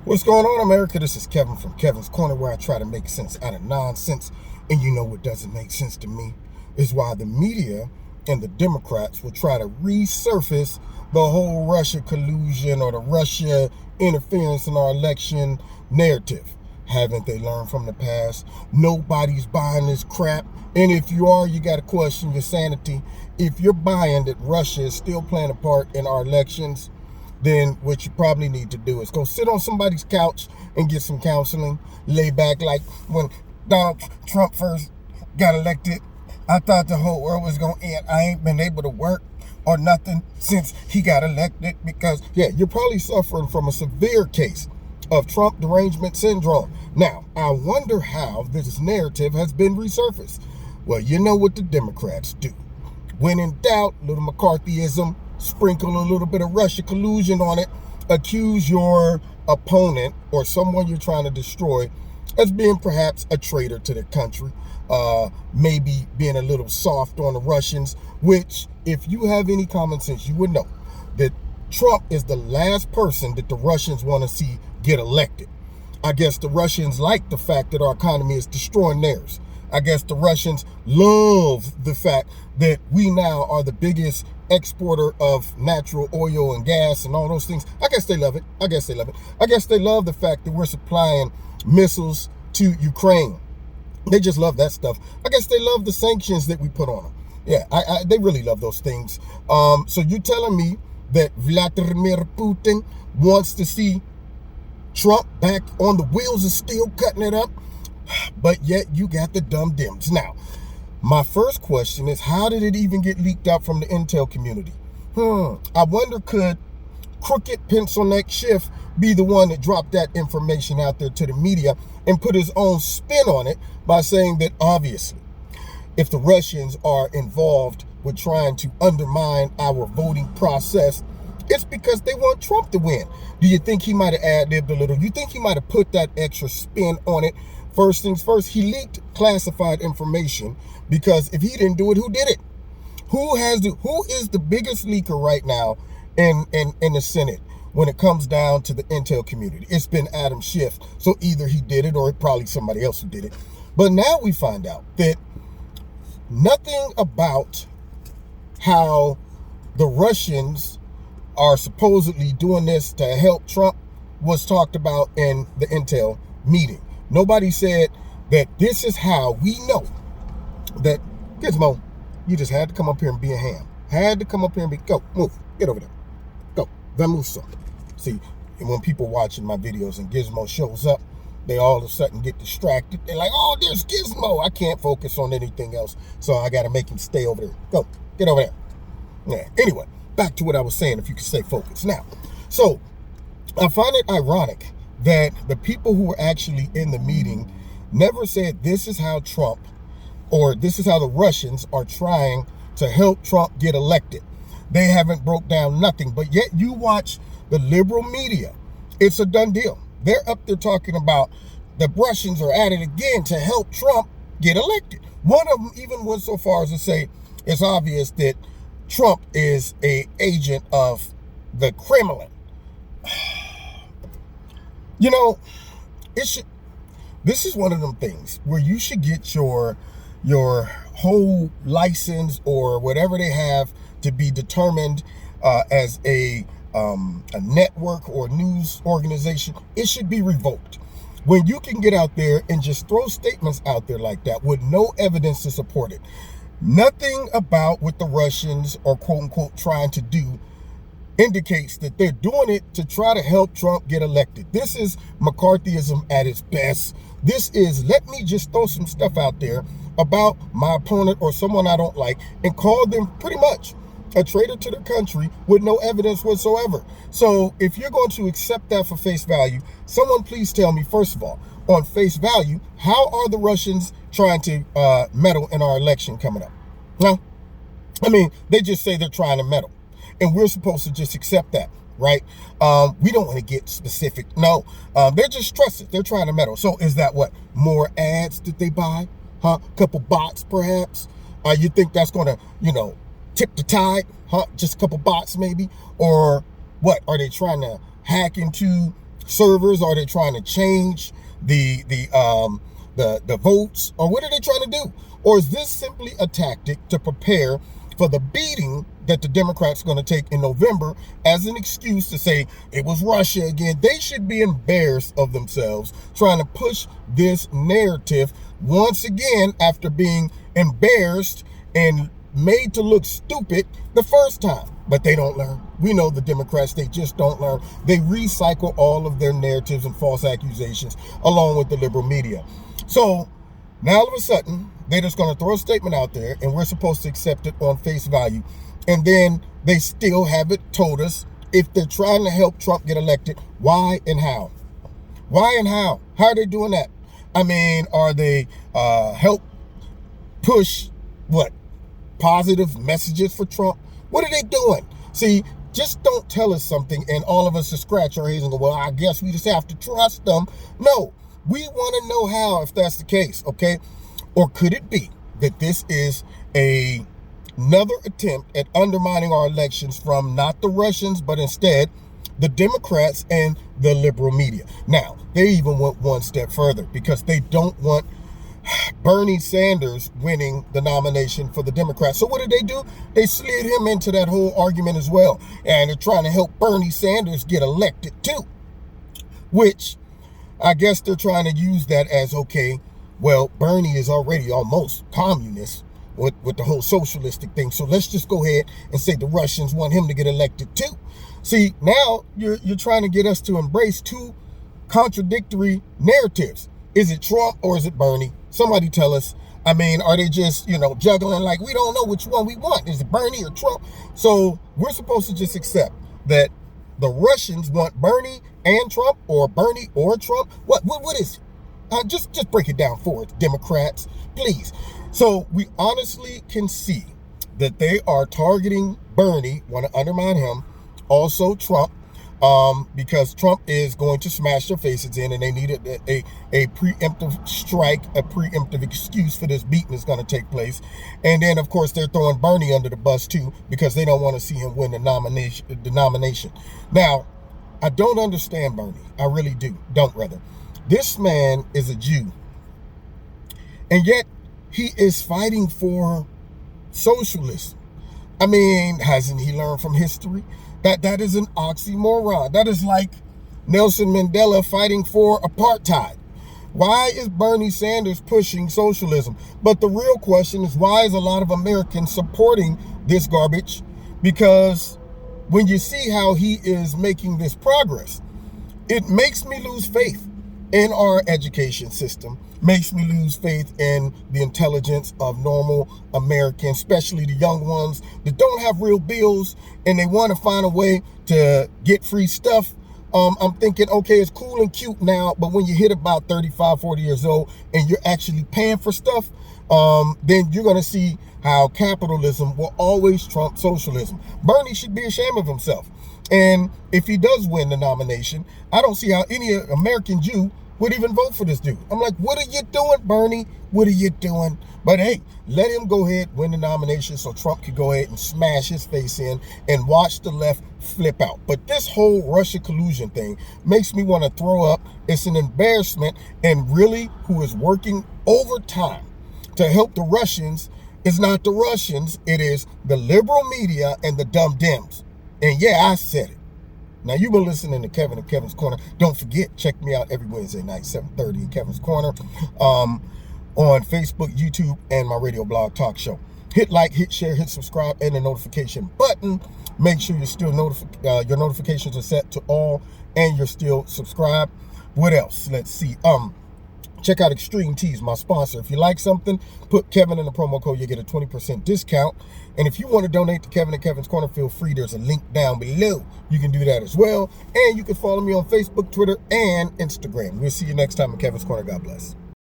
What's going on, America? This is Kevin from Kevin's Corner, where I try to make sense out of nonsense. And you know what doesn't make sense to me is why the media and the Democrats will try to resurface the whole Russia collusion or the Russia interference in our election narrative. Haven't they learned from the past? Nobody's buying this crap. And if you are, you got to question your sanity. If you're buying that Russia is still playing a part in our elections, then what you probably need to do is go sit on somebody's couch and get some counseling. Lay back. Like when Donald Trump first got elected, I thought the whole world was going to end. I ain't been able to work or nothing since he got elected because, yeah, you're probably suffering from a severe case of Trump derangement syndrome. Now, I wonder how this narrative has been resurfaced. Well, you know what the Democrats do. When in doubt, little McCarthyism, sprinkle a little bit of Russia collusion on it, accuse your opponent or someone you're trying to destroy as being perhaps a traitor to the country, maybe being a little soft on the Russians, which, if you have any common sense, you would know that Trump is the last person that the Russians want to see get elected. I guess the Russians like the fact that our economy is destroying theirs. I guess the Russians love the fact that we now are the biggest exporter of natural oil and gas and all those things. I guess they love it. I guess they love the fact that we're supplying missiles to Ukraine. They just love that stuff. I guess they love the sanctions that we put on them. Yeah, they really love those things. So you're telling me that Vladimir Putin wants to see Trump back on the wheels of steel cutting it up, but yet you got the dumb Dems. Now, my first question is, how did it even get leaked out from the intel community? I wonder, could crooked pencil neck Schiff be the one that dropped that information out there to the media and put his own spin on it by saying that obviously, if the Russians are involved with trying to undermine our voting process, it's because they want Trump to win. Do you think he might have ad-libbed a little? You think he might have put that extra spin on it? First things first, he leaked classified information because if he didn't do it, who did it? Who is the biggest leaker right now in the Senate when it comes down to the intel community? It's been Adam Schiff. So either he did it or probably somebody else who did it. But now we find out that nothing about how the Russians are supposedly doing this to help Trump was talked about in the intel meeting. Nobody said that this is how we know that, Gizmo, you just had to come up here and be a ham. Had to come up here and go, move, get over there. Go, vamos so. See, and when people watching my videos and Gizmo shows up, they all of a sudden get distracted. They're like, oh, there's Gizmo. I can't focus on anything else, so I got to make him stay over there. Go, get over there. Yeah, anyway, back to what I was saying, if you could stay focused. Now, so I find it ironic that the people who were actually in the meeting never said this is how Trump, or this is how the Russians are trying to help Trump get elected. They haven't broke down nothing, but yet you watch the liberal media. It's a done deal. They're up there talking about the Russians are at it again to help Trump get elected. One of them even went so far as to say it's obvious that Trump is an agent of the Kremlin. You know, this is one of them things where you should get your whole license or whatever they have to be determined as a network or news organization. It should be revoked. When you can get out there and just throw statements out there like that with no evidence to support it. Nothing about what the Russians are quote unquote trying to do indicates that they're doing it to try to help Trump get elected. This is McCarthyism at its best. This is, let me just throw some stuff out there about my opponent or someone I don't like and call them pretty much a traitor to the country with no evidence whatsoever. So if you're going to accept that for face value, someone please tell me, first of all, on face value, how are the Russians trying to meddle in our election coming up? No, I mean, they just say they're trying to meddle. And we're supposed to just accept that, right? We don't want to get specific. No, they're just trusted. They're trying to meddle. So is that what? More ads that they buy? Huh? Couple bots, perhaps? You think that's going to, tip the tide? Huh? Just a couple bots, maybe? Or what? Are they trying to hack into servers? Are they trying to change the votes? Or what are they trying to do? Or is this simply a tactic to prepare for the beating that the Democrats are going to take in November as an excuse to say it was Russia again? They should be embarrassed of themselves trying to push this narrative once again after being embarrassed and made to look stupid the first time. But they don't learn. We know the Democrats, they just don't learn. They recycle all of their narratives and false accusations along with the liberal media. So now all of a sudden, they're just going to throw a statement out there and we're supposed to accept it on face value. And then they still haven't told us if they're trying to help Trump get elected, why and how. Why and how? How are they doing that? I mean, are they help push what? Positive messages for Trump? What are they doing? See, just don't tell us something and all of us to scratch our heads and go, well, I guess we just have to trust them. No, we want to know how, if that's the case, okay? Or could it be that this is another attempt at undermining our elections from not the Russians, but instead the Democrats and the liberal media? Now, they even went one step further because they don't want Bernie Sanders winning the nomination for the Democrats. So what did they do? They slid him into that whole argument as well. And they're trying to help Bernie Sanders get elected too. Which I guess they're trying to use that as, okay, well, Bernie is already almost communist with the whole socialistic thing. So let's just go ahead and say the Russians want him to get elected too. See, now you're trying to get us to embrace two contradictory narratives. Is it Trump or is it Bernie? Somebody tell us. I mean, are they just, juggling like we don't know which one we want? Is it Bernie or Trump? So we're supposed to just accept that the Russians want Bernie and Trump, or Bernie or Trump. What is it? Just break it down for us, Democrats, please. So we honestly can see that they are targeting Bernie, want to undermine him, also Trump, because Trump is going to smash their faces in, and they needed a preemptive strike, a preemptive excuse for this beating that's going to take place. And then, of course, they're throwing Bernie under the bus too because they don't want to see him win the nomination. Now, I don't understand Bernie. I really don't rather. This man is a Jew, and yet he is fighting for socialism. I mean, hasn't he learned from history? That is an oxymoron. That is like Nelson Mandela fighting for apartheid. Why is Bernie Sanders pushing socialism? But the real question is, why is a lot of Americans supporting this garbage? Because when you see how he is making this progress, it makes me lose faith in our education system, makes me lose faith in the intelligence of normal Americans, especially the young ones that don't have real bills and they want to find a way to get free stuff. I'm thinking, okay, it's cool and cute now, but when you hit about 35, 40 years old and you're actually paying for stuff, then you're going to see how capitalism will always trump socialism. Bernie should be ashamed of himself. And if he does win the nomination, I don't see how any American Jew would even vote for this dude. I'm like, what are you doing, Bernie? What are you doing? But hey, let him go ahead, win the nomination so Trump could go ahead and smash his face in and watch the left flip out. But this whole Russia collusion thing makes me want to throw up. It's an embarrassment. And really, who is working overtime to help the Russians is not the Russians. It is the liberal media and the dumb Dems. And yeah, I said it. Now, you've been listening to Kevin and Kevin's Corner. Don't forget, check me out every Wednesday night, 7:30 in Kevin's Corner, on Facebook, YouTube, and my radio blog talk show. Hit like, hit share, hit subscribe, and the notification button. Make sure you're still your notifications are set to all, and you're still subscribed. What else? Let's see. Check out Extreme Teas, my sponsor. If you like something, put Kevin in the promo code. You get a 20% discount. And if you want to donate to Kevin and Kevin's Corner, feel free. There's a link down below. You can do that as well. And you can follow me on Facebook, Twitter, and Instagram. We'll see you next time in Kevin's Corner. God bless.